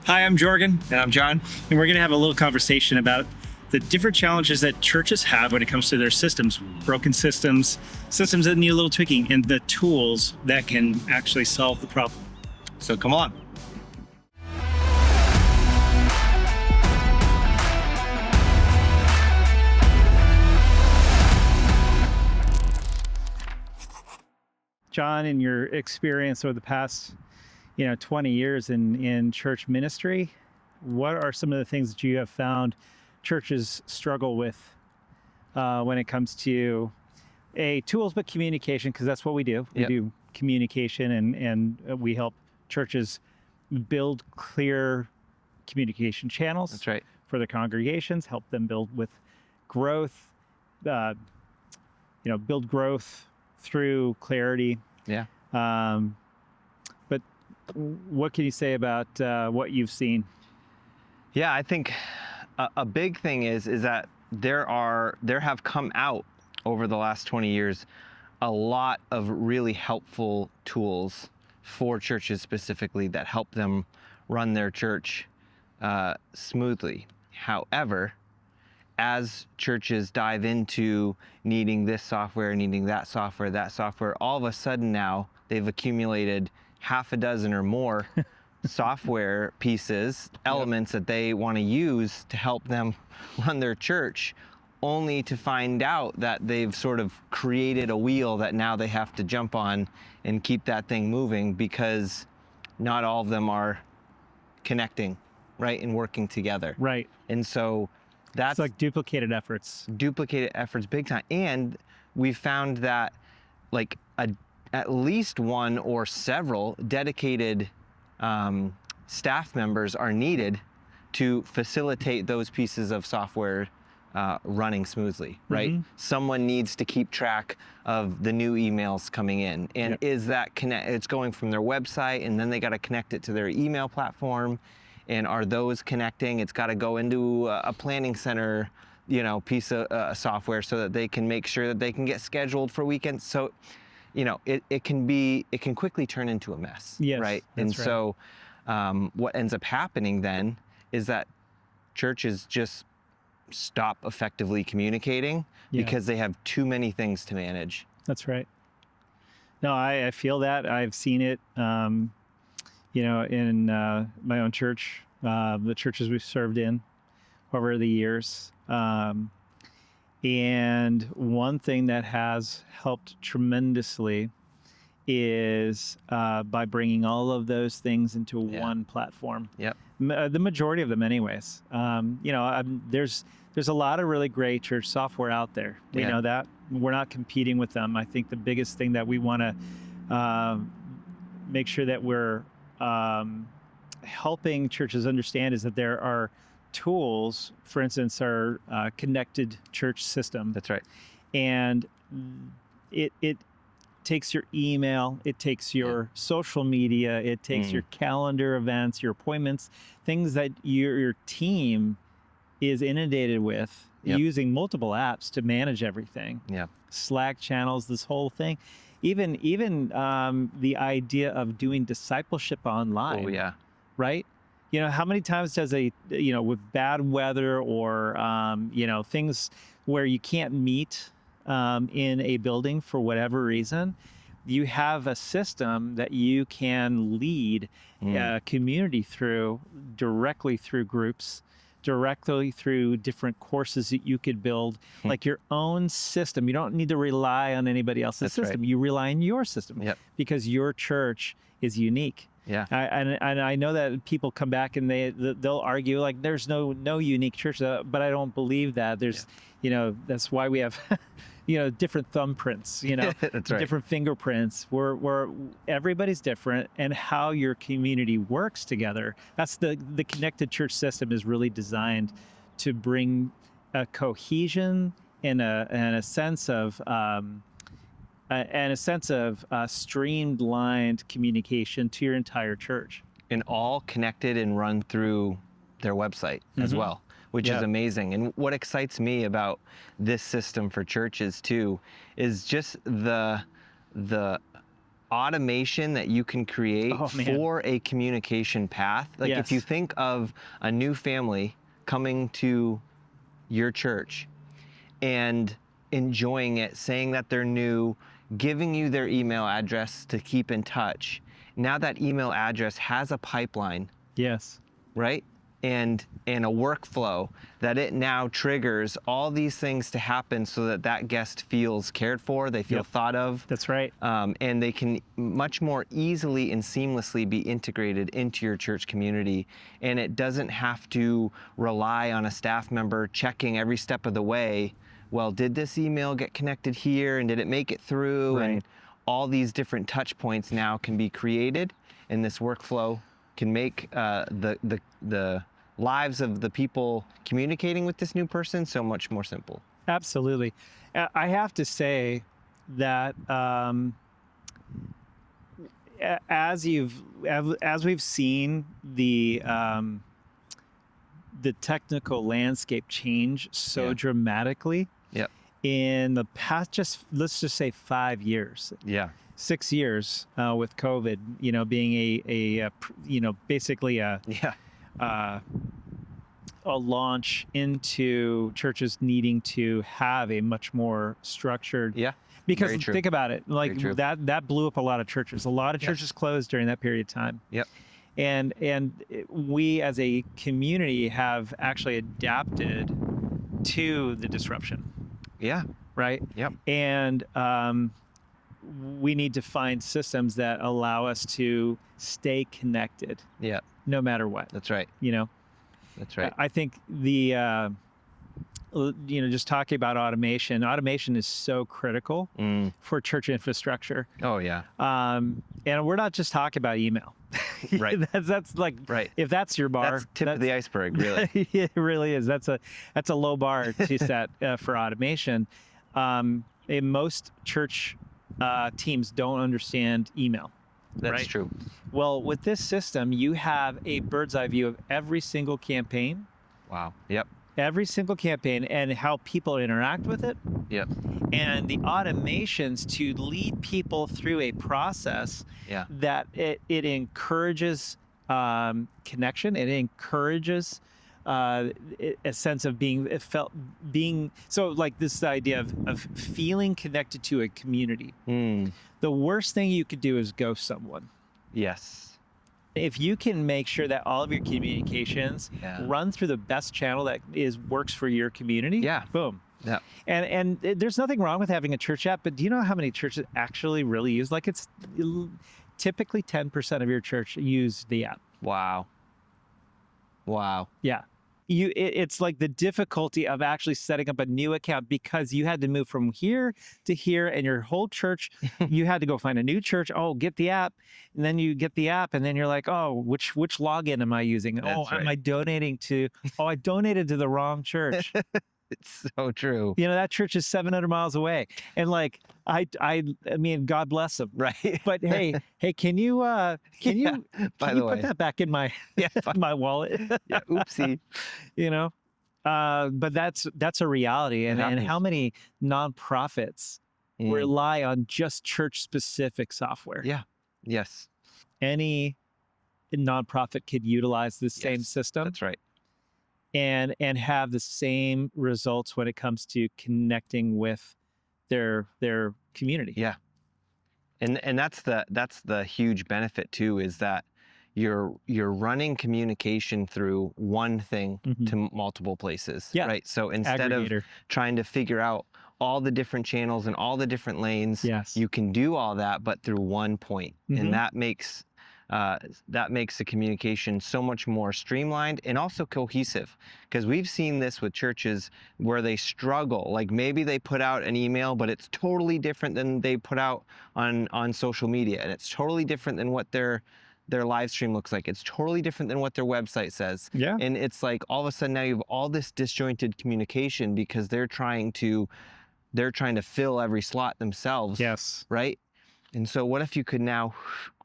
Hi, I'm Jorgen. And I'm John. And we're going to have a little conversation about the different challenges that churches have when it comes to their systems, broken systems, systems that need a little tweaking, and the tools that can actually solve the problem. So come on. John, in your experience over the past 20 years in church ministry, what are some of the things that you have found churches struggle with when it comes to tools, but communication? Because that's what we do. We do communication, and we help churches build clear communication channels. That's right. For their congregations, help them build with growth, build growth through clarity. Yeah. But what can you say about what you've seen? Yeah, I think a big thing is that there have come out over the last 20 years a lot of really helpful tools for churches specifically that help them run their church smoothly. However, as churches dive into needing this software, needing that software, all of a sudden now they've accumulated half a dozen or more software pieces, elements that they want to use to help them run their church, only to find out that they've sort of created a wheel that now they have to jump on and keep that thing moving, because not all of them are connecting, right, and working together. Right. And so that's like duplicated efforts big time. And we found that like at least one or several dedicated staff members are needed to facilitate those pieces of software running smoothly, right? Mm-hmm. Someone needs to keep track of the new emails coming in, and is that it's going from their website, and then they got to connect it to their email platform, and are those connecting? It's got to go into a planning center, piece of software, so that they can make sure that they can get scheduled for weekends. So, it can quickly turn into a mess, yes, right? And so what ends up happening then is that churches just stop effectively communicating because they have too many things to manage. That's right. No, I feel that. I've seen it, in my own church, the churches we've served in over the years. And one thing that has helped tremendously is by bringing all of those things into one platform. Yep. The majority of them anyways. There's a lot of really great church software out there. We know that. We're not competing with them. I think the biggest thing that we want to make sure that we're helping churches understand is that there are tools, for instance, our connected church system. That's right. And it takes your email, it takes your social media, it takes your calendar events, your appointments, things that your team is inundated with, using multiple apps to manage everything. Slack channels, this whole thing. Even the idea of doing discipleship online. Oh yeah. Right? How many times does with bad weather or things where you can't meet in a building for whatever reason, you have a system that you can lead a community through, directly through groups, directly through different courses that you could build, like your own system. You don't need to rely on anybody else's system. Right. You rely on your system because your church is unique. Yeah. And I know that people come back and they'll argue like there's no unique church, but I don't believe that. There's, that's why we have, different thumbprints, That's right. Different fingerprints. We're everybody's different, and how your community works together. That's the connected church system is really designed to bring a cohesion and a sense of streamlined communication to your entire church. And all connected and run through their website as well, which is amazing. And what excites me about this system for churches too is just the automation that you can create Oh, man. for a communication path. Like if you Yes. think of a new family coming to your church and enjoying it, saying that they're new, giving you their email address to keep in touch. Now that email address has a pipeline, Yes. right? And a workflow that it now triggers all these things to happen so that that guest feels cared for, they feel Yep. thought of, That's right. and they can much more easily and seamlessly be integrated into your church community. And it doesn't have to rely on a staff member checking every step of the way. Well, did this email get connected here, and did it make it through? Right. And all these different touch points now can be created, and this workflow can make the lives of the people communicating with this new person so much more simple. Absolutely. I have to say that as we've seen the technical landscape change so Yeah. dramatically Yep. in the past, let's just say 5 years, Yeah. 6 years, with COVID, being basically Yeah. uh, a launch into churches needing to have a much more structured. Yeah. Because Very true. think about it, like Very true. that blew up a lot of churches. A lot of Yes. churches closed during that period of time. Yep. And we as a community have actually adapted to the disruption, Yeah. right? Yep. And we need to find systems that allow us to stay connected Yeah. no matter what. That's right. That's right. I think just talking about automation is so critical for church infrastructure. Oh yeah. And we're not just talking about email. Right. that's like, Right. if that's your bar, That's tip of the iceberg, really. it really is. That's a low bar to set for automation. And most church teams don't understand email. That's right? true. Well, with this system, you have a bird's eye view of every single campaign, Wow. Yep. and how people interact with it, Yep. and the automations to lead people through a process Yeah. that it encourages connection. It encourages a sense of being so, like, this idea of feeling connected to a community. The worst thing you could do is ghost someone. Yes. If you can make sure that all of your communications Yeah. run through the best channel that works for your community, Yeah. boom. Yeah. And there's nothing wrong with having a church app, but do you know how many churches actually really use? Like, it's typically 10% of your church use the app. Wow. Wow. Yeah. It's like the difficulty of actually setting up a new account, because you had to move from here to here, and your whole church, you had to go find a new church. Oh, get the app. And then you get the app, and then you're like, oh, which login am I using? That's Am right. I donating to? Oh, I donated to the wrong church. It's so true. That church is 700 miles away. And like, I mean, God bless them. Right. But hey, can you By can the you way. put that back in my Yeah. my wallet? Yeah. Oopsie. But that's a reality. And happens. how many nonprofits rely on just church specific software? Yeah. Yes. Any nonprofit could utilize the same Yes, system That's right. and have the same results when it comes to connecting with their community. Yeah. And that's the huge benefit too, is that you're running communication through one thing Mhm. to multiple places. Yeah. Right. So instead Aggregator. of trying to figure out all the different channels and all the different lanes, Yes. you can do all that, but through one point. Mhm. And that makes the communication so much more streamlined and also cohesive, because we've seen this with churches where they struggle. Like, maybe they put out an email, but it's totally different than they put out on social media, and it's totally different than what their live stream looks like. It's totally different than what their website says. Yeah. And it's like, all of a sudden now you have all this disjointed communication because they're trying to fill every slot themselves. Yes. Right? And so what if you could now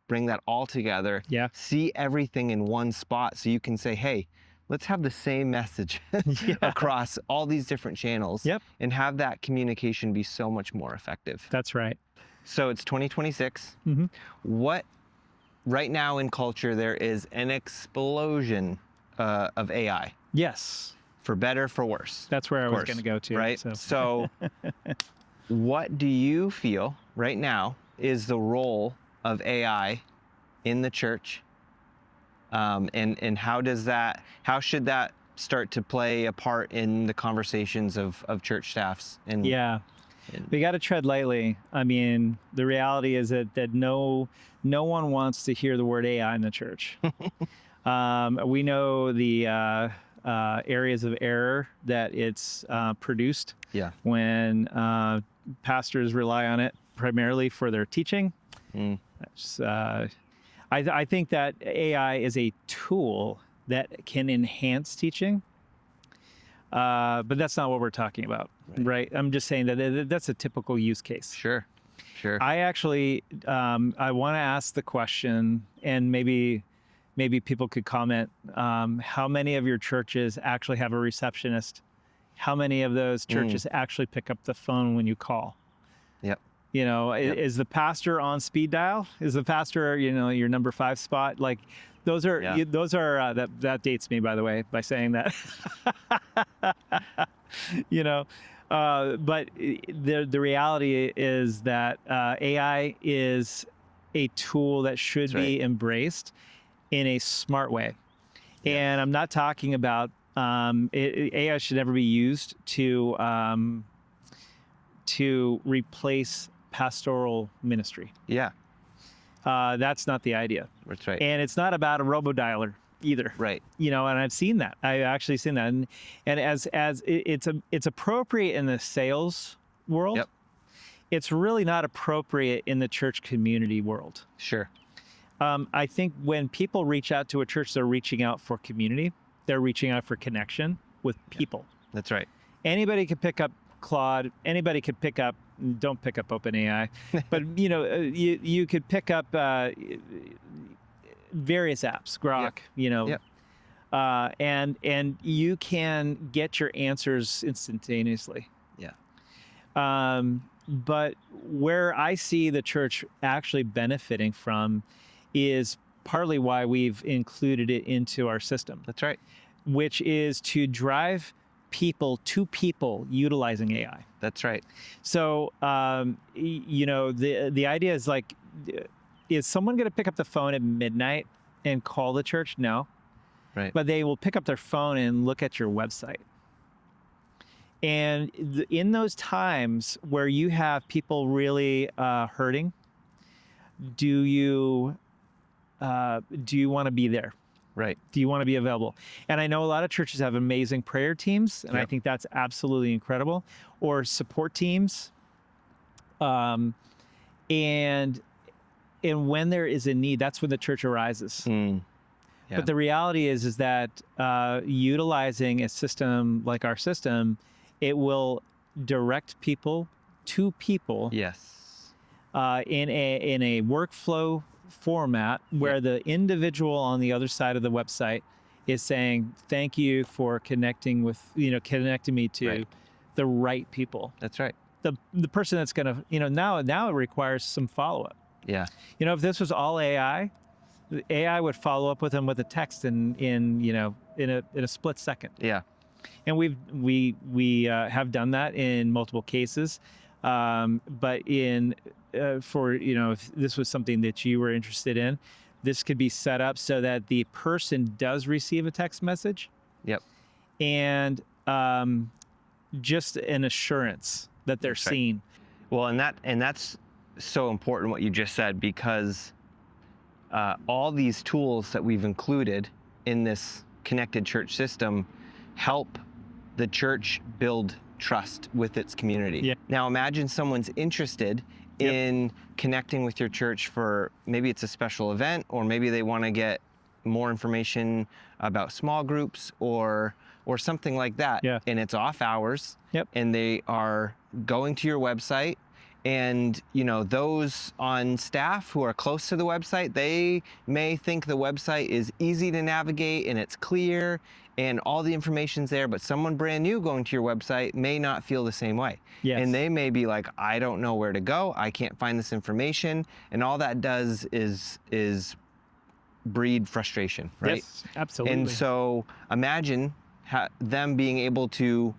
bring that all together, Yeah. see everything in one spot, so you can say, hey, let's have the same message Yeah. across all these different channels. Yep. And have that communication be so much more effective. That's right. So it's 2026. Mm-hmm. What right now in culture there is an explosion of AI, Yes, for better, for worse. that's where I Of was course, going to go to. right? So what do you feel right now is the role of AI in the church? And how should that start to play a part in the conversations of church staffs? Yeah, we got to tread lightly. I mean, the reality is that no one wants to hear the word AI in the church. We know the areas of error that it's produced Yeah. when pastors rely on it primarily for their teaching. Mm. That's, I think that AI is a tool that can enhance teaching, but that's not what we're talking about, right? I'm just saying that that's a typical use case. Sure. I actually, I want to ask the question, and maybe people could comment. How many of your churches actually have a receptionist? How many of those churches actually pick up the phone when you call? Yep. You know, is the pastor on speed dial? Is the pastor, your number 5 spot? Like, those are that dates me, by the way, by saying that. But the reality is that AI is a tool that should be embraced in a smart way. Yes. And I'm not talking about AI should never be used to replace pastoral ministry. Yeah. That's not the idea. That's right. And it's not about a robodialer either. Right. And I've seen that. I've actually seen that. And as it's appropriate in the sales world. Yep. It's really not appropriate in the church community world. Sure. I think when people reach out to a church, they're reaching out for community. They're reaching out for connection with people. That's right. Anybody could pick up Claude. Anybody could pick up. Don't pick up OpenAI, but you could pick up various apps, Grok. Yep. And you can get your answers instantaneously. Yeah. But where I see the church actually benefiting from is partly why we've included it into our system. That's right. Which is to drive people to people utilizing AI. That's right. So, the idea is like, is someone going to pick up the phone at midnight and call the church? No. Right. But they will pick up their phone and look at your website. And in those times where you have people really hurting, do you want to be there? Right. Do you want to be available? And I know a lot of churches have amazing prayer teams, and I think that's absolutely incredible, or support teams. And when there is a need, that's when the church arises. Yeah. But the reality is that utilizing a system like our system, it will direct people to people. Yes. In a workflow format where the individual on the other side of the website is saying, thank you for connecting me to the right people. That's right. The person that's going to, now it requires some follow-up. Yeah. If this was all AI, the AI would follow up with them with a text in a split second. Yeah. And we have done that in multiple cases. But if this was something that you were interested in, this could be set up so that the person does receive a text message. Yep. And just an assurance that they're seen. Well, and that's so important what you just said, because all these tools that we've included in this connected church system help the church build trust with its community. Yeah. Now imagine someone's interested in connecting with your church for, maybe it's a special event, or maybe they want to get more information about small groups or something like that. Yeah. And it's off hours. Yep. And they are going to your website And those on staff who are close to the website, they may think the website is easy to navigate and it's clear and all the information's there, but someone brand new going to your website may not feel the same way. Yes. And they may be like, I don't know where to go, I can't find this information, and all that does is breed frustration, right? Yes, absolutely. And so imagine them being able to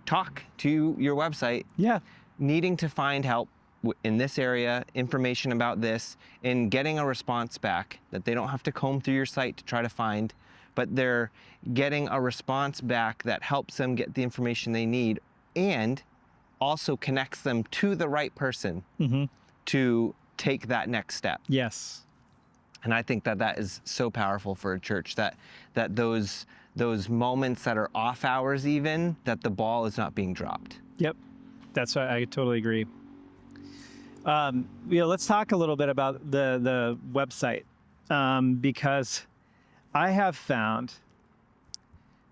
talk to your website, yeah, needing to find help in this area, information about this, and getting a response back that they don't have to comb through your site to try to find, but they're getting a response back that helps them get the information they need and also connects them to the right person to take that next step. Yes. And I think that is so powerful for a church, that those moments that are off hours, even, that the ball is not being dropped. Yep. That's right. I totally agree. Let's talk a little bit about the website, because I have found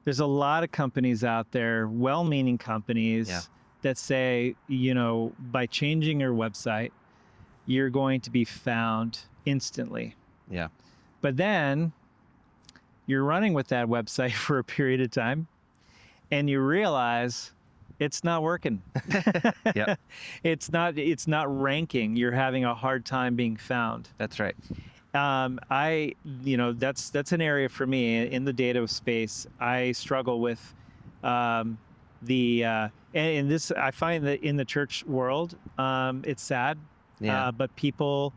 there's a lot of companies out there, well-meaning companies, that say, by changing your website, you're going to be found instantly. Yeah. But then you're running with that website for a period of time and you realize it's not working. Yep. It's not ranking. You're having a hard time being found. That's right. That's an area for me in the data space. I struggle with and this, I find that in the church world, it's sad, but people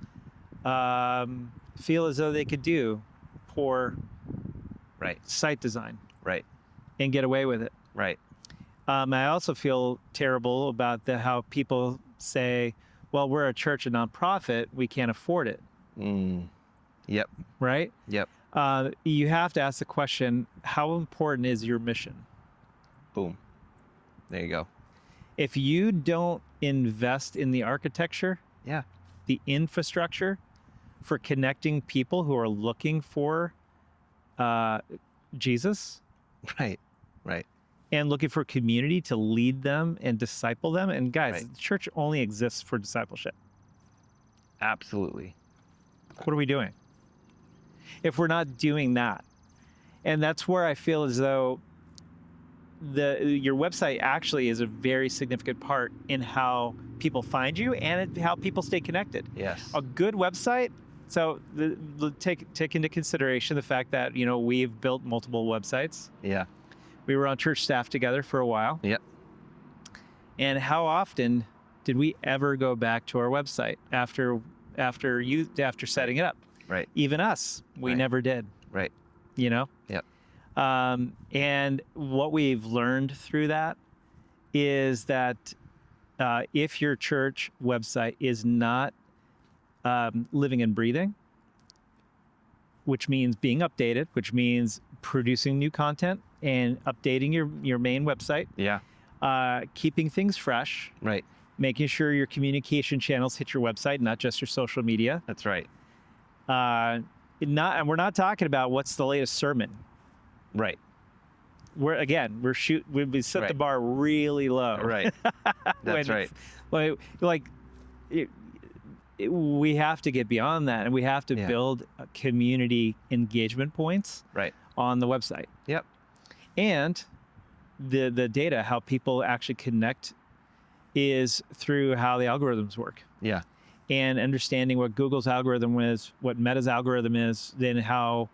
feel as though they could do poor site design and get away with it. Right. I also feel terrible about how people say, well, we're a church, a nonprofit, we can't afford it. Yep. Right? Yep. You have to ask the question, how important is your mission? Boom. There you go. If you don't invest in the architecture, the infrastructure for connecting people who are looking for Jesus, right, and looking for community to lead them and disciple them. And guys, the church only exists for discipleship. Absolutely. What are we doing if we're not doing that? And that's where I feel as though your website actually is a very significant part in how people find you and how people stay connected. Yes. A good website. So take into consideration the fact that, we've built multiple websites. Yeah. We were on church staff together for a while. Yep. And how often did we ever go back to our website after setting it up? Right. Even us, we never did. Right. Yep. And what we've learned through that is that if your church website is not living and breathing, which means being updated, which means producing new content and updating your main website. Yeah. Keeping things fresh. Right. Making sure your communication channels hit your website, not just your social media. That's right. And we're not talking about what's the latest sermon. Right. We set the bar really low. Right. That's right. We have to get beyond that, and we have to build community engagement points on the website. Yep. And the data, how people actually connect, is through how the algorithms work. Yeah. And understanding what Google's algorithm is, what Meta's algorithm is, then how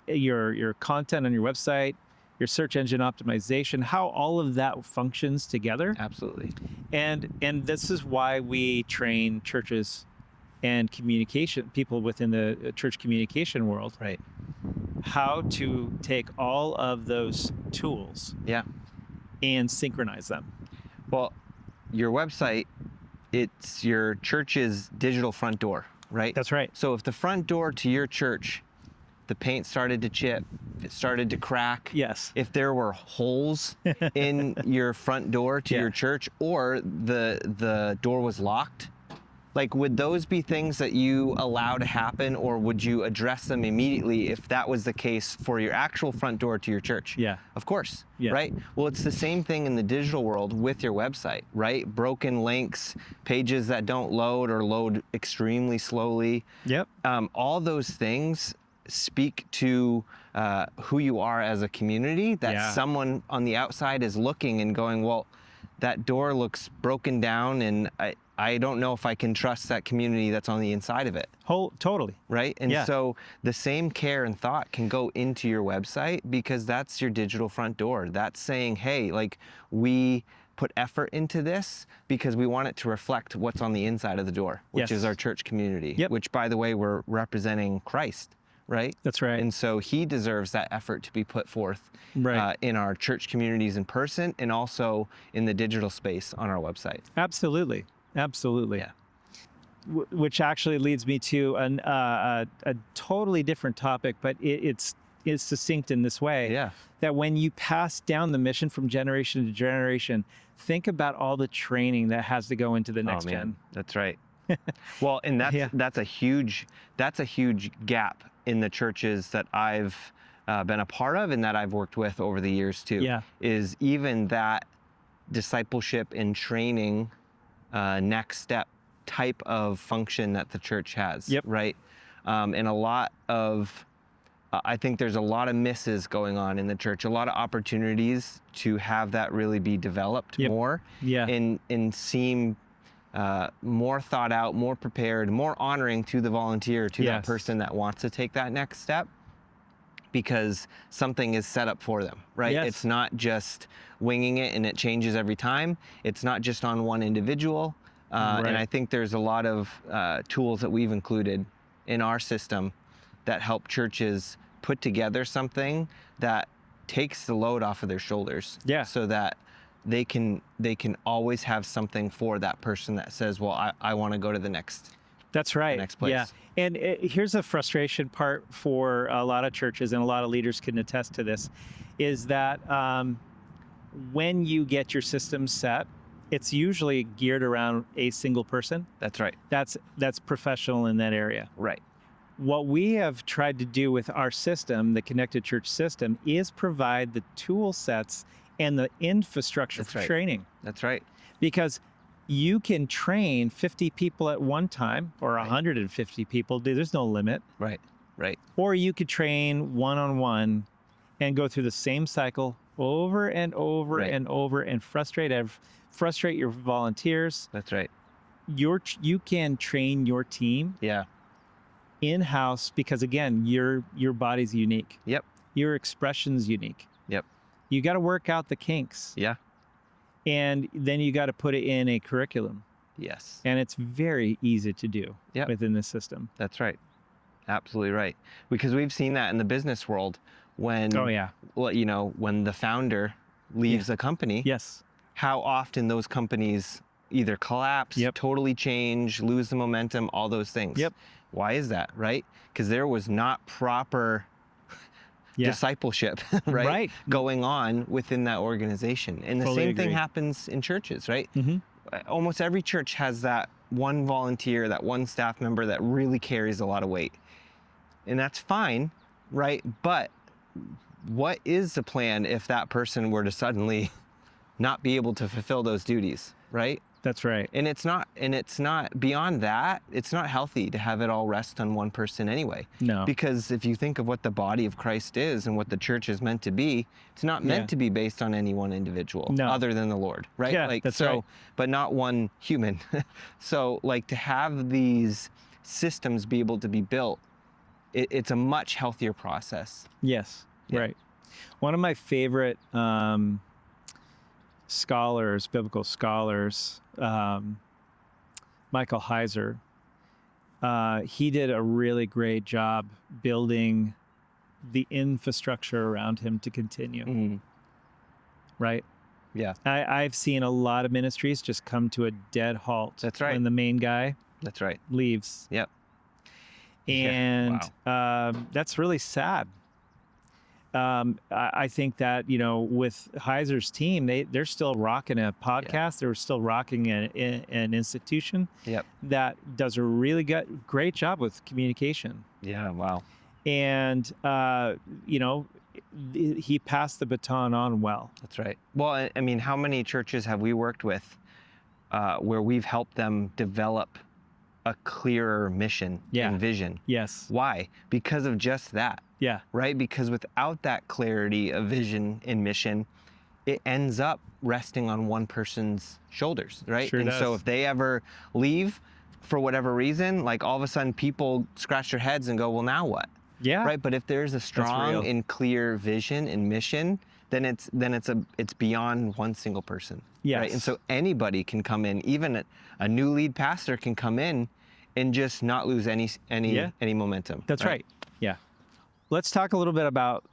your content on your website, your search engine optimization, how all of that functions together. Absolutely. And this is why we train churches and people within the church communication world. Right. How to take all of those tools. Yeah. And synchronize them. Well, your website, it's your church's digital front door, right? That's right. So if the front door to your church, the paint started to chip, it started to crack. Yes. If there were holes in your front door to your church, or the door was locked, Like, would those be things that you allow to happen, or would you address them immediately if that was the case for your actual front door to your church? Yeah. Of course, Yeah. right? Well, it's the same thing in the digital world with your website, right? Broken links, pages that don't load or load extremely slowly. Yep. All those things speak to who you are as a community, that Yeah. someone on the outside is looking and going, well, that door looks broken down, and I don't know if I can trust that community that's on the inside of it. Totally. Right? And Yeah. so the same care and thought can go into your website, because that's your digital front door. That's saying, hey, like, we put effort into this because we want it to reflect what's on the inside of the door, which Yes. is our church community, Yep. which, by the way, we're representing Christ, right? That's right. And so he deserves that effort to be put forth Right. in our church communities in person, and also in the digital space on our website. Absolutely. Absolutely. Yeah. Which actually leads me to a totally different topic, but it's succinct in this way. Yeah. That when you pass down the mission from generation to generation, think about all the training that has to go into the next Oh, man. gen. That's right. Well, and Yeah. that's a huge gap in the churches that I've been a part of and that I've worked with over the years too. Yeah. Is even that discipleship and training next step type of function that the church has. Yep. Right. And a lot of I think there's a lot of misses going on in the church, a lot of opportunities to have that really be developed Yep. more, Yeah. and seem more thought out, more prepared, more honoring to the volunteer, to that Yes. person that wants to take that next step, because something is set up for them, right? Yes. It's not just winging it and it changes every time. It's not just on one individual. Right. And I think there's a lot of tools that we've included in our system that help churches put together something that takes the load off of their shoulders. Yeah. So that they can always have something for that person that says, well, I want to go to the next. That's right. next place. Yeah. And here's a frustration part for a lot of churches, and a lot of leaders can attest to this, is that when you get your system set, it's usually geared around a single person That's right. that's professional in that area. Right. What we have tried to do with our system, the Connected Church system, is provide the tool sets and the infrastructure That's for right. training. That's right. Because you can train 50 people at one time, or Right. 150 people. There's no limit. Right. Right. Or you could train one-on-one and go through the same cycle over and over Right. and over, and frustrate your volunteers. That's right. You can train your team Yeah. in-house, because again, your body's unique. Yep. Your expression's unique. Yep. You got to work out the kinks, Yeah. and then you got to put it in a curriculum, Yes. and it's very easy to do Yep. within the system. That's right. Absolutely right. Because we've seen that in the business world when, Oh yeah. well, when the founder leaves a company, Yes. how often those companies either collapse, Yep. totally change, lose the momentum, all those things. Yep. Why is that, right? Because there was not proper Yeah. discipleship, right? Right. Going on within that organization. And the Fully same thing agree. happens in churches, right? Mm-hmm. Almost every church has that one volunteer, that one staff member that really carries a lot of weight. And that's fine, right? But what is the plan if that person were to suddenly not be able to fulfill those duties, right? That's right. And it's not beyond that, it's not healthy to have it all rest on one person anyway. No. Because if you think of what the body of Christ is and what the church is meant to be, it's not meant Yeah. to be based on any one individual No. other than the Lord, right? Yeah, that's right. But not one human. So like, to have these systems be able to be built, it's a much healthier process. Yes. Yeah. Right. One of my favorite scholars, biblical scholars, Michael Heiser, he did a really great job building the infrastructure around him to continue, Mm, right? yeah, I've seen a lot of ministries just come to a dead halt That's right. when the main guy that's right. leaves. Yep. Yeah, And that's really sad. I think that, with Heiser's team, they're still rocking a podcast. They're still rocking an institution Yep. that does a really great job with communication. Yeah. Wow. And, he passed the baton on well. That's right. Well, I mean, how many churches have we worked with where we've helped them develop a clearer mission and vision? Yes. Why? Because of just that. Yeah. Right? Because without that clarity of vision and mission, it ends up resting on one person's shoulders, right? Sure and does. so if they ever leave for whatever reason, like all of a sudden people scratch their heads and go, well, now what? Yeah. Right? But if there's a strong real. and clear vision and mission, then it's beyond one single person. Yes. Right? And so anybody can come in, even a new lead pastor can come in and just not lose any momentum. That's right. Yeah. Let's talk a little bit about,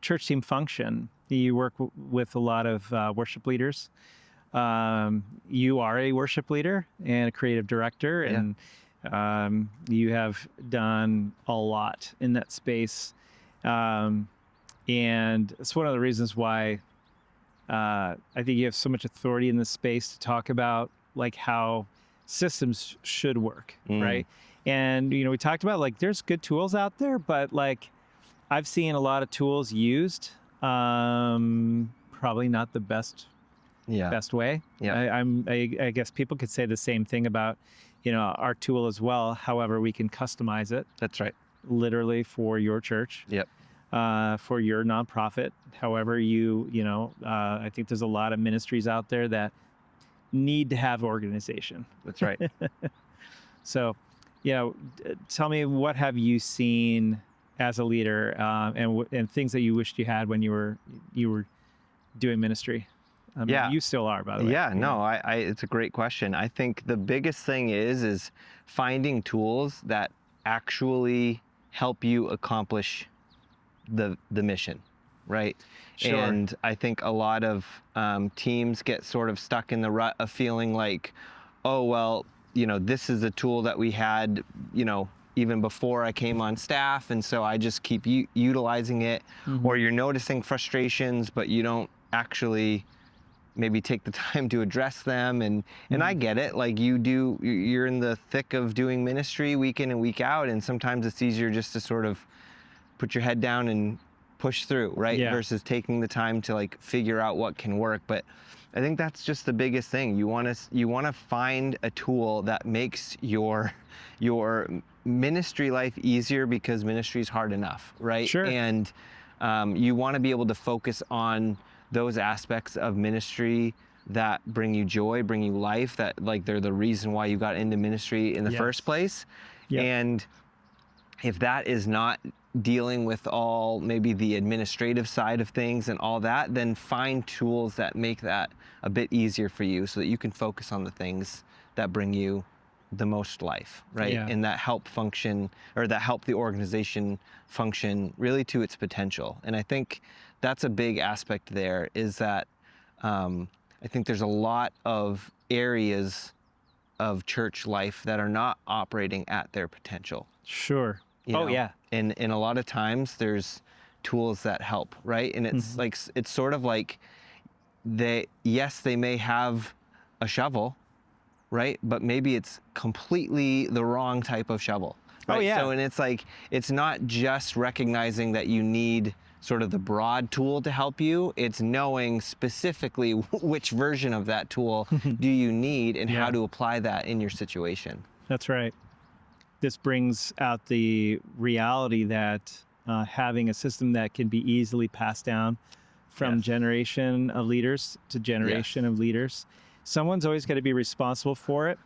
church team function. You work with a lot of worship leaders. You are a worship leader and a creative director, and you have done a lot in that space. And it's one of the reasons why I think you have so much authority in this space to talk about like how systems should work, right? And, we talked about like there's good tools out there, but like I've seen a lot of tools used, probably not the best way. Yeah. I guess people could say the same thing about, our tool as well. However, we can customize it. That's right. Literally for your church. Yep. For your nonprofit. However, I think there's a lot of ministries out there that need to have organization. That's right. So, tell me, what have you seen as a leader, and things that you wished you had when you were doing ministry? You still are, by the way. Yeah, no, it's a great question. I think the biggest thing is finding tools that actually help you accomplish the mission, right? Sure. And I think a lot of teams get sort of stuck in the rut of feeling like, oh, well, this is a tool that we had, even before I came on staff, and so I just keep utilizing it. Or you're noticing frustrations, but you don't actually maybe take the time to address them. And I get it, like you're in the thick of doing ministry week in and week out, and sometimes it's easier just to sort of put your head down and push through, right? Yeah. Versus taking the time to like figure out what can work. But I think that's just the biggest thing. You want to find a tool that makes your ministry life easier, because ministry is hard enough, right? Sure. And you want to be able to focus on those aspects of ministry that bring you joy, bring you life, that like they're the reason why you got into ministry in the first place. Yep. And if that is not dealing with all maybe the administrative side of things and all that, then find tools that make that a bit easier for you so that you can focus on the things that bring you the most life, right? Yeah. And that help function, or that help the organization function really to its potential. And I think that's a big aspect there, is that I think there's a lot of areas of church life that are not operating at their potential. Sure. Yeah. And a lot of times there's tools that help, right? And it's like, it's sort of like they may have a shovel, right? But maybe it's completely the wrong type of shovel. Right? Oh, yeah. So, and it's like, it's not just recognizing that you need sort of the broad tool to help you. It's knowing specifically which version of that tool do you need, and how to apply that in your situation. That's right. This brings out the reality that having a system that can be easily passed down from generation of leaders to generation of leaders, someone's always got to be responsible for it.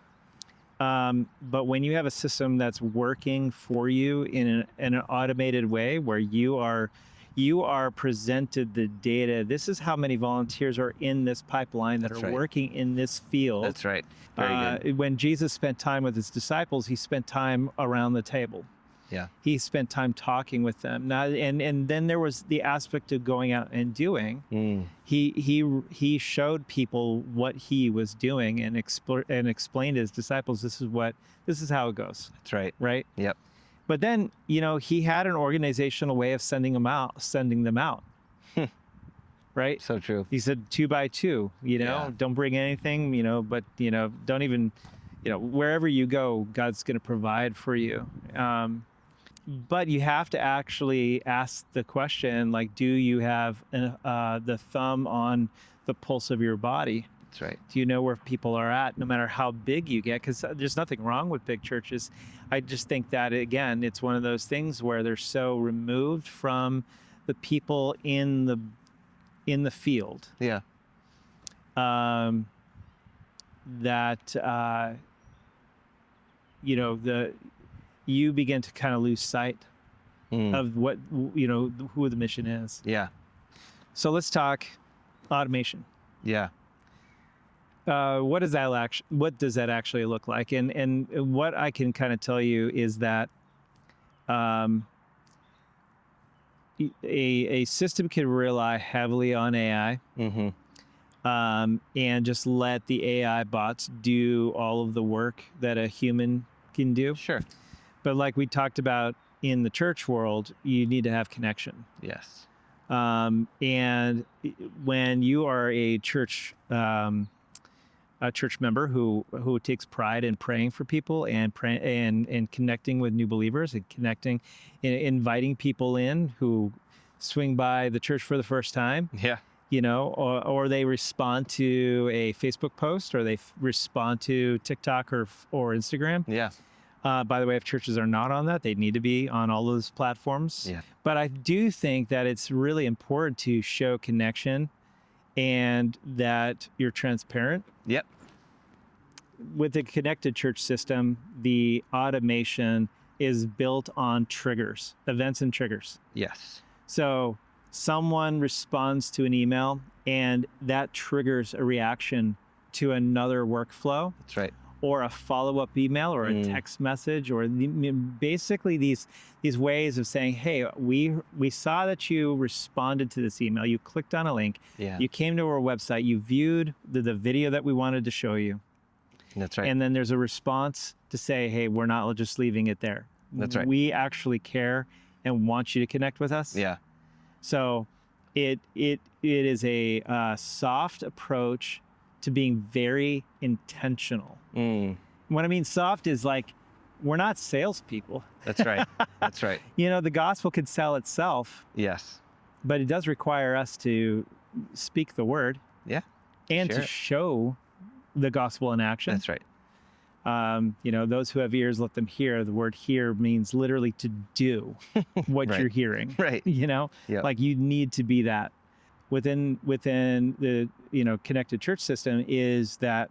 But when you have a system that's working for you in an automated way, where you are presented the data, this is how many volunteers are in this pipeline that are working in this field. That's right. Very good. When Jesus spent time with his disciples, he spent time around the table. Yeah. He spent time talking with them. And then there was the aspect of going out and doing. He showed people what he was doing and explained to his disciples, this is how it goes. That's right. Right? Yep. But then, he had an organizational way of sending them out, right? So true. He said 2 by 2, Yeah. don't bring anything, but, don't even, wherever you go, God's going to provide for you. But you have to actually ask the question, like, do you have the thumb on the pulse of your body? That's right. Do you know where people are at, no matter how big you get? Because there's nothing wrong with big churches. I just think that, again, it's one of those things where they're so removed from the people in the field Yeah. that you begin to kind of lose sight of what who the mission is. Yeah. So let's talk automation. Yeah. What does that actually look like? And what I can kind of tell you is that a system can rely heavily on AI, Mm-hmm. and just let the AI bots do all of the work that a human can do. Sure. But like we talked about in the church world, you need to have connection. Yes. And when you are a church member who takes pride in praying for people and connecting with new believers and inviting people in who swing by the church for the first time, Yeah. or they respond to a Facebook post, or they respond to TikTok or Instagram. Yeah. By the way, if churches are not on that, they need to be on all those platforms. Yeah. But I do think that it's really important to show connection and that you're transparent. Yep. With the connected church system, the automation is built on triggers, events and triggers. Yes. So someone responds to an email and that triggers a reaction to another workflow. That's right. Or a follow-up email or a text message, or basically these ways of saying, hey, we saw that you responded to this email, you clicked on a link, Yeah. you came to our website, you viewed the video that we wanted to show you. That's right. And then there's a response to say, hey, we're not just leaving it there. That's right. We actually care and want you to connect with us. Yeah. So it is a soft approach to being very intentional. What I mean soft is like, we're not salespeople. That's right. That's right. The gospel could sell itself, Yes. but it does require us to speak the word. Yeah. And Share to it. show the gospel in action. That's right. Those who have ears, let them hear. The word hear means literally to do what Right. you're hearing. Right. Yep. Like you need to be that. Within the connected church system is that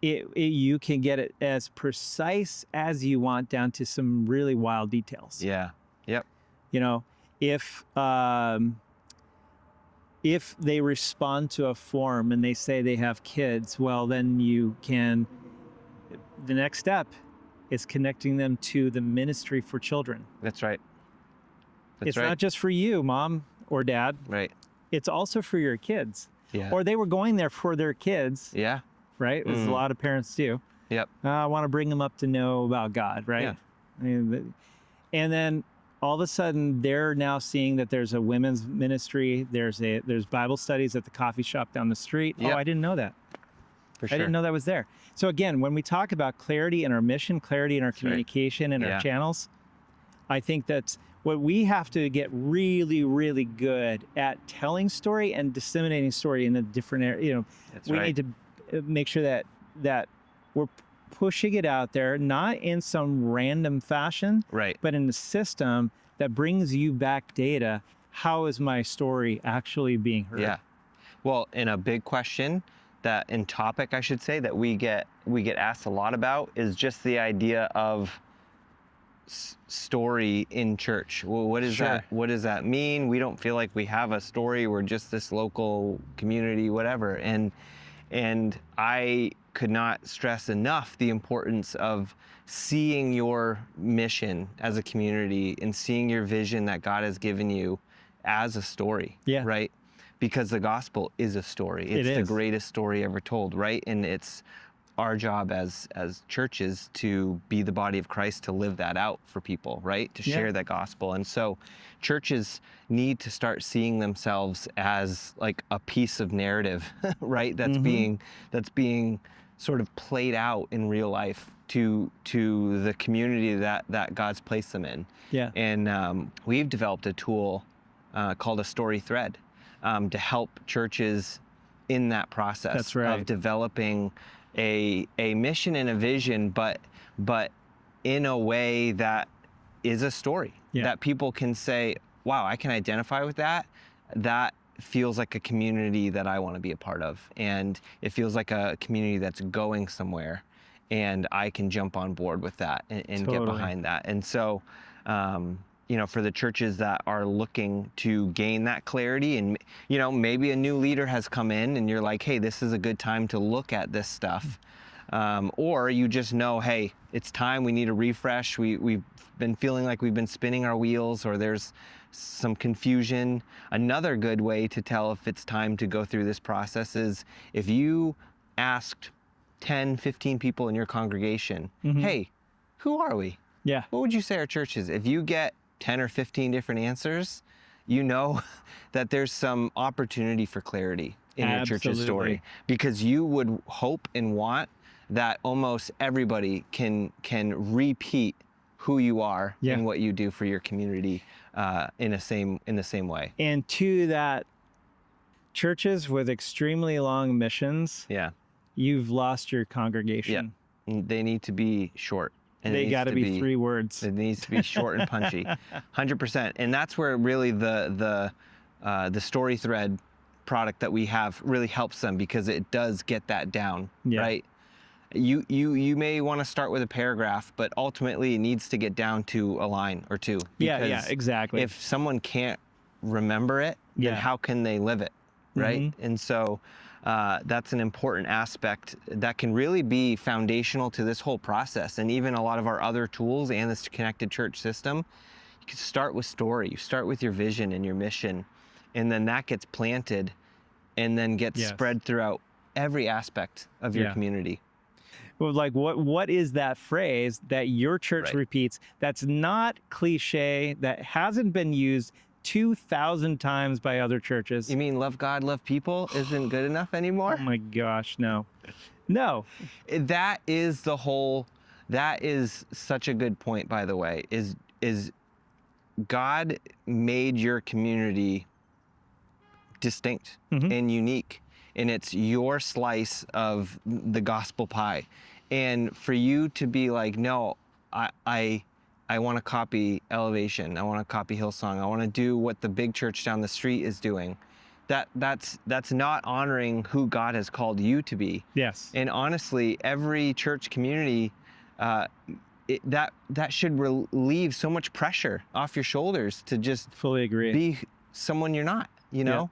you can get it as precise as you want, down to some really wild details. Yeah. Yep. If they respond to a form and they say they have kids, well, then the next step is connecting them to the ministry for children. That's right. That's It's right. not just for you, mom or dad. Right. It's also for your kids. Yeah. Or they were going there for their kids, Yeah. right? As a lot of parents do. Yep. I want to bring them up to know about God, right? Yeah. And then all of a sudden, they're now seeing that there's a women's ministry. There's Bible studies at the coffee shop down the street. Yep. Oh, I didn't know that. For sure. I didn't know that was there. So again, when we talk about clarity in our mission, clarity in our communication and Yeah. our channels, I think that's what we have to get really, really good at: telling story and disseminating story in a different area. That's We right. need to make sure that we're pushing it out there, not in some random fashion, Right. but in a system that brings you back data. How is my story actually being heard? Yeah. Well, and a big question topic, I should say, that we get asked a lot about is just the idea of story in church. Well, what is Sure. that? What does that mean? We don't feel like we have a story. We're just this local community, whatever. And I could not stress enough the importance of seeing your mission as a community and seeing your vision that God has given you as a story. Yeah. Right? Because the gospel is a story. It's the is. greatest story ever told, right? And it's our job as churches to be the body of Christ, to live that out for people, right? To share that gospel. And so churches need to start seeing themselves as like a piece of narrative, right? That's being sort of played out in real life to the community that God's placed them in. Yeah. And we've developed a tool called a story thread to help churches in that process. That's right. Of developing a mission and a vision, but in a way that is a story that people can say, wow, I can identify with that. That feels like a community that I want to be a part of. And it feels like a community that's going somewhere, and I can jump on board with that and get behind that. And so, you know, for the churches that are looking to gain that clarity, and, you know, maybe a new leader has come in and you're like, hey, this is a good time to look at this stuff. Or you just know, hey, it's time, we need a refresh. We've been feeling like we've been spinning our wheels, or there's some confusion. Another good way to tell if it's time to go through this process is if you asked 10, 15 people in your congregation, hey, who are we? Yeah. What would you say our church is? If you get 10 or 15 different answers, you know that there's some opportunity for clarity in your church's story, because you would hope and want that almost everybody can repeat who you are and what you do for your community in the same way. And to that, churches with extremely long missions, you've lost your congregation. Yeah. They need to be short. And they got to be 3 words. It needs to be short and punchy, 100%. And that's where really the story thread product that we have really helps them, because it does get that down, right? You may want to start with a paragraph, but ultimately it needs to get down to a line or two. Yeah, exactly. If someone can't remember it, then how can they live it, right? And so that's an important aspect that can really be foundational to this whole process. And even a lot of our other tools and this connected church system, you can start with story. You start with your vision and your mission, and then that gets planted and then gets spread throughout every aspect of your community. Well, like what is that phrase that your church repeats that's not cliche, that hasn't been used 2,000 times by other churches? You mean love God, love people isn't good enough anymore? Oh my gosh, no. That is such a good point, by the way, is God made your community distinct and unique, and it's your slice of the gospel pie. And for you to be like, no, I want to copy Elevation, I want to copy Hillsong, I want to do what the big church down the street is doing, that's not honoring who God has called you to be. Yes. And honestly, every church community, that should relieve so much pressure off your shoulders to just fully agree, be someone you're not, you know?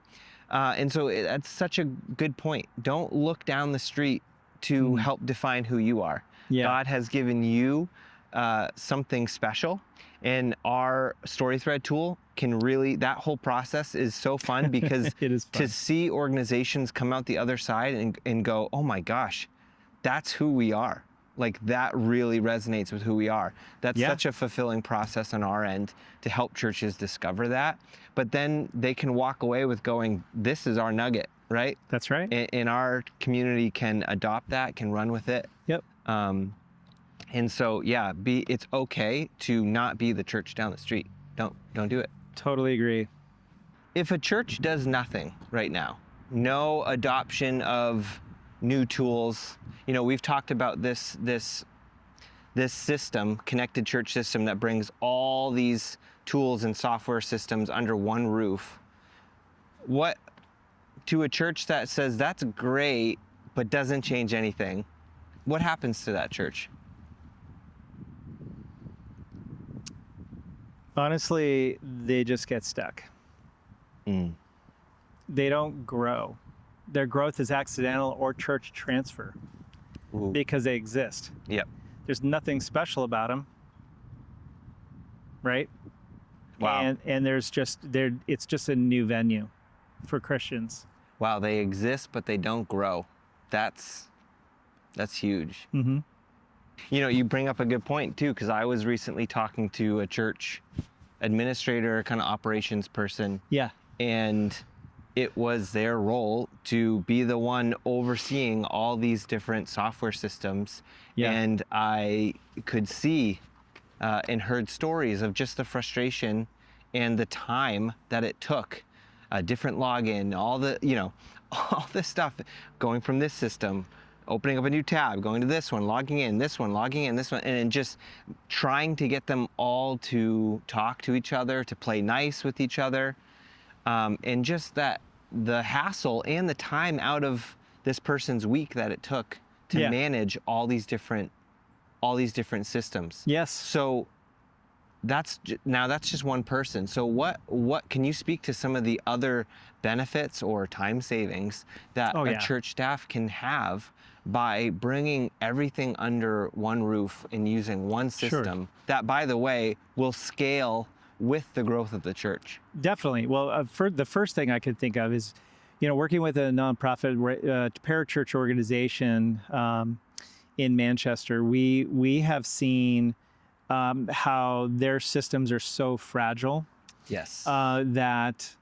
And so that's such a good point. Don't look down the street to help define who you are. God has given you something special, and our story thread tool can really, that whole process is so fun, because it is fun to see organizations come out the other side and go, oh my gosh, that's who we are. Like, that really resonates with who we are. That's such a fulfilling process on our end to help churches discover that. But then they can walk away with going, this is our nugget, right? That's right. And our community can adopt that, can run with it. Yep. And so, it's okay to not be the church down the street. Don't do it. Totally agree. If a church does nothing right now, no adoption of new tools, you know, we've talked about this system, connected church system, that brings all these tools and software systems under one roof. What, to a church that says that's great but doesn't change anything, what happens to that church? Honestly, they just get stuck. They don't grow. Their growth is accidental or church transfer. Because they exist. Yep. There's nothing special about them, right? Wow. And it's just a new venue for Christians. Wow, they exist but they don't grow. That's That's huge. Mm-hmm. You know, you bring up a good point too, because I was recently talking to a church administrator, kind of operations person, Yeah. and it was their role to be the one overseeing all these different software systems. Yeah. And I could see and heard stories of just the frustration and the time that it took, different login, all the, you know, all this stuff, going from this system, opening up a new tab, going to this one, logging in, this one, logging in, this one, and just trying to get them all to talk to each other, to play nice with each other. And just that the hassle and the time out of this person's week that it took to Yeah. manage all these different systems. Yes. So now that's just one person. So what can you speak to some of the other benefits or time savings that Oh, a yeah. church staff can have by bringing everything under one roof and using one Sure. system that, by the way, will scale with the growth of the church? Definitely. Well, for the first thing I could think of is, working with a nonprofit parachurch organization in Manchester. We have seen how their systems are so fragile Yes. that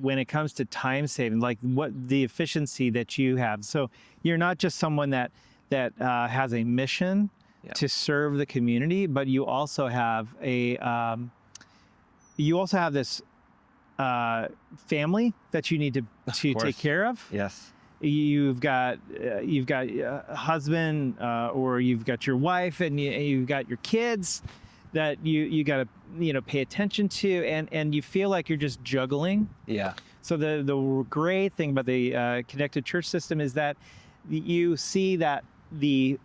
when it comes to time saving, like what the efficiency that you have. So you're not just someone that has a mission Yeah. to serve the community, but you also have this family that you need to course. take care of. Yes. You've got a husband, or you've got your wife, and you've got your kids that you got to pay attention to, and you feel like you're just juggling. Yeah. So the great thing about the connected church system is that you see that the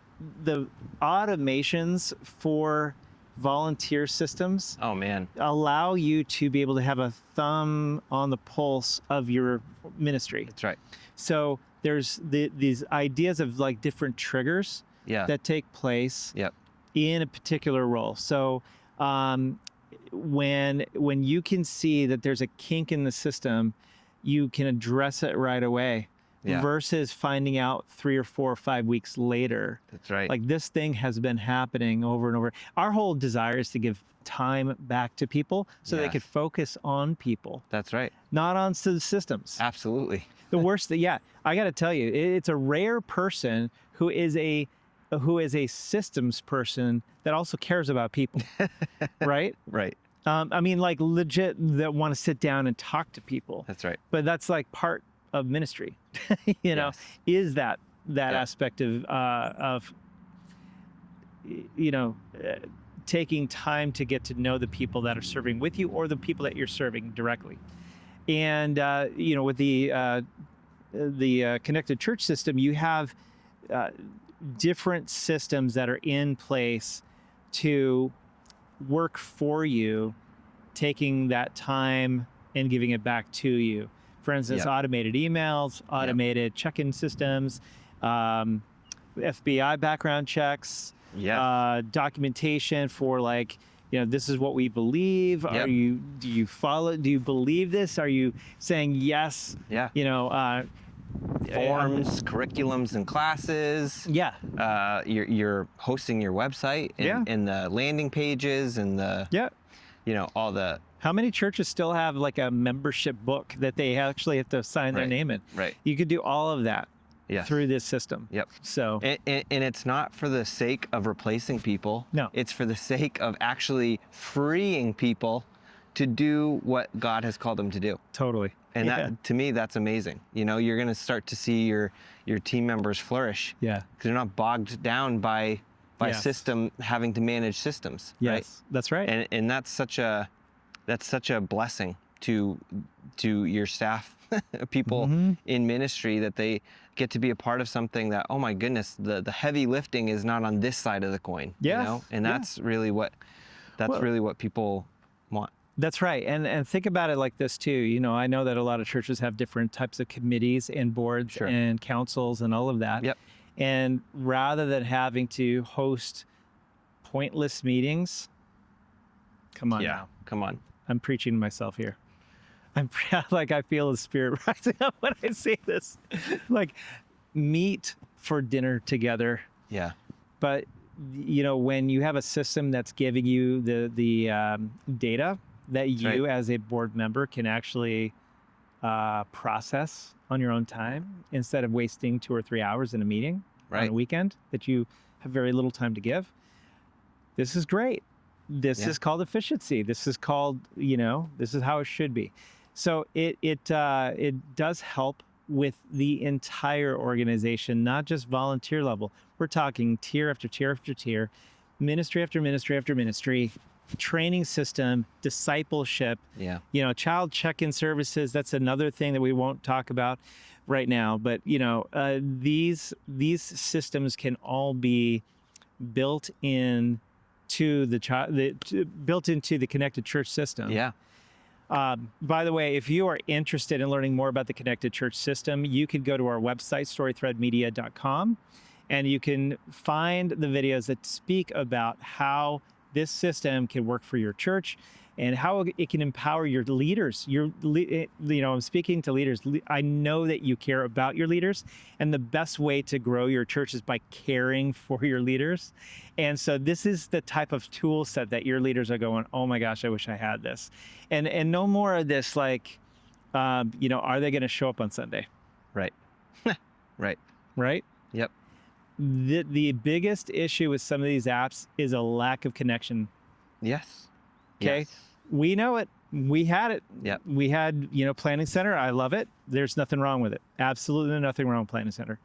automations for volunteer systems Oh man. allow you to be able to have a thumb on the pulse of your ministry. That's right. So there's these ideas of like different triggers Yeah. that take place Yep. in a particular role. So when you can see that there's a kink in the system, you can address it right away. Yeah. Versus finding out 3 or 4 or 5 weeks later. That's right. Like, this thing has been happening over and over. Our whole desire is to give time back to people so they Yes. could focus on people, That's right. not on the systems. Absolutely. The worst thing, yeah, I got to tell you, it's a rare person who is a systems person that also cares about people, right? Right. I mean, like legit, that want to sit down and talk to people. That's right. But that's like part of ministry, Yes. is that Yeah. aspect of taking time to get to know the people that are serving with you or the people that you're serving directly. And with the connected church system, you have different systems that are in place to work for you, taking that time and giving it back to you. For instance, Yep. automated emails, automated check-in systems, FBI background checks, Yes. documentation for like, this is what we believe. Yep. Do you believe this? Are you saying yes? Yeah. Forms, curriculums, and classes. Yeah. You're hosting your website and, Yeah. and the landing pages and the Yeah. all the How many churches still have like a membership book that they actually have to sign their Right. name in? right. You could do all of that Yes. through this system. Yep. So And it's not for the sake of replacing people. No. It's for the sake of actually freeing people to do what God has called them to do. totally. And Yeah. that, to me, that's amazing. You're going to start to see your team members flourish Yeah. because they're not bogged down by Yes. system having to manage systems. Yes. Right? That's right. And that's such a blessing to your staff, people Mhm. in ministry, that they get to be a part of something that, oh my goodness, the heavy lifting is not on this side of the coin. Yes. And Yeah. that's really what Well- people want. That's right. And think about it like this too. I know that a lot of churches have different types of committees and boards Sure. and councils and all of that. Yep. And rather than having to host pointless meetings, come on now. Come on. I'm preaching to myself here. I feel the spirit rising up when I say this. Like, meet for dinner together. Yeah. But when you have a system that's giving you the data that you as a board member can actually process on your own time instead of wasting 2 or 3 hours in a meeting on a weekend that you have very little time to give, this is great. This is called efficiency. This is called, this is how it should be. So it does help with the entire organization, not just volunteer level. We're talking tier after tier after tier, ministry after ministry after ministry, training system, discipleship, child check-in services. That's another thing that we won't talk about right now. But, these systems can all be built into built into the Connected Church system. Yeah. By the way, if you are interested in learning more about the Connected Church system, you could go to our website, storythreadmedia.com, and you can find the videos that speak about how this system can work for your church and how it can empower your leaders. I'm speaking to leaders. I know that you care about your leaders, and the best way to grow your church is by caring for your leaders. And so this is the type of tool set that your leaders are going, oh my gosh, I wish I had this. And no more of this, like, are they going to show up on Sunday? Right. Right. Right? Yep. The biggest issue with some of these apps is a lack of connection. Yes. Okay. Yes. We know it. We had it. Yep. We had, Planning Center. I love it. There's nothing wrong with it. Absolutely nothing wrong with Planning Center.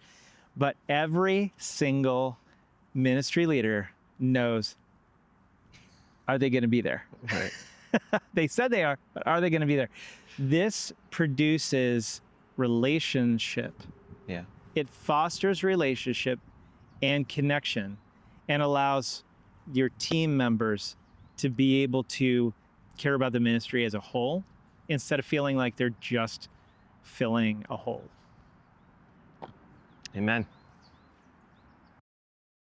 But every single ministry leader knows, are they going to be there? Right. They said they are, but are they going to be there? This produces relationship. Yeah. It fosters relationship and connection and allows your team members to be able to care about the ministry as a whole instead of feeling like they're just filling a hole. Amen.